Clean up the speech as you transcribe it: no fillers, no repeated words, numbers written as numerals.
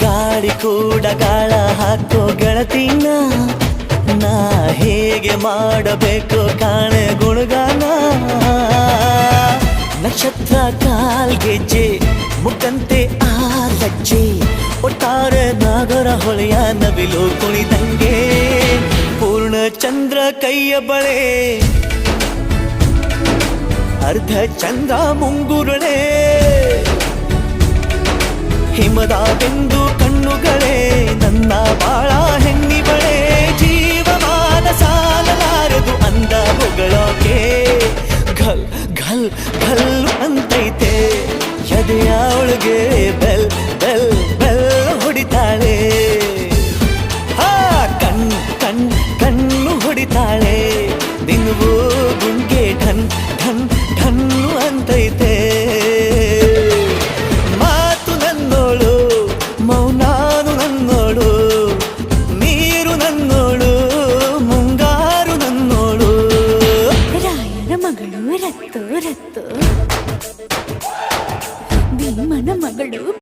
ಗಾಳಿ ಕೂಡ ಗಾಳ ಹಾಕೋ ಗೆಳತಿನ ನಾ ಹೇಗೆ ಮಾಡಬೇಕು ಕಾಣೆ ಗುಣಗಾನ ನಕ್ಷತ್ರ ಕಾಲ್ಗೆಜ್ಜೆ ಮುಖಂತೆ ಆ ಲಜ್ಜೆ ಒಟ್ಟಾರೆ ನಾಗರ ಹೊಳೆಯ ನವಿಲು ಕುಣಿದಂಗೆ ಪೂರ್ಣ ಚಂದ್ರ ಕೈಯ ಬಳೆ ಅರ್ಧ ಚಂದ್ರ ಮುಂಗುರುಳೆ ಹಿಮದ ಬೆಂದು ಕಣ್ಣುಗಳೇ ನನ್ನ ಬಾಳ ಹೆಣ್ಣಿ ಬಳೆ ಜೀವಮಾನ ಸಾಲಲಾರದು ಅಂದ ಹೊಗಳೋಕೆ ಘಲ್ ಘಲ್ ಘಲ್ ಅಂತೈತೆ ಎದೆಯ ಒಳಗೆ ಬೆಲ್ ಬೆಲ್ ಬೆಲ್ ಹೊಡಿತಾಳೆ ಹಾ ಕಣ್ಣು ಹೊಡಿತಾಳೆ ದಿನವೂ ಗುಂಗೆ ಢನ್ ಢನ್ ಢನ್ನು ಅಂತೈತೆ ಮಾತು ನನ್ನೋಳು ಮೌನಾನು ನನ್ನೋಳು ನೀರು ನನ್ನೋಳು ಮುಂಗಾರು ನನ್ನೋಳು ರಾಯನ ಮಗಳು ರತ್ತು ರತ್ತು ಭೀಮನ ಮಗಳು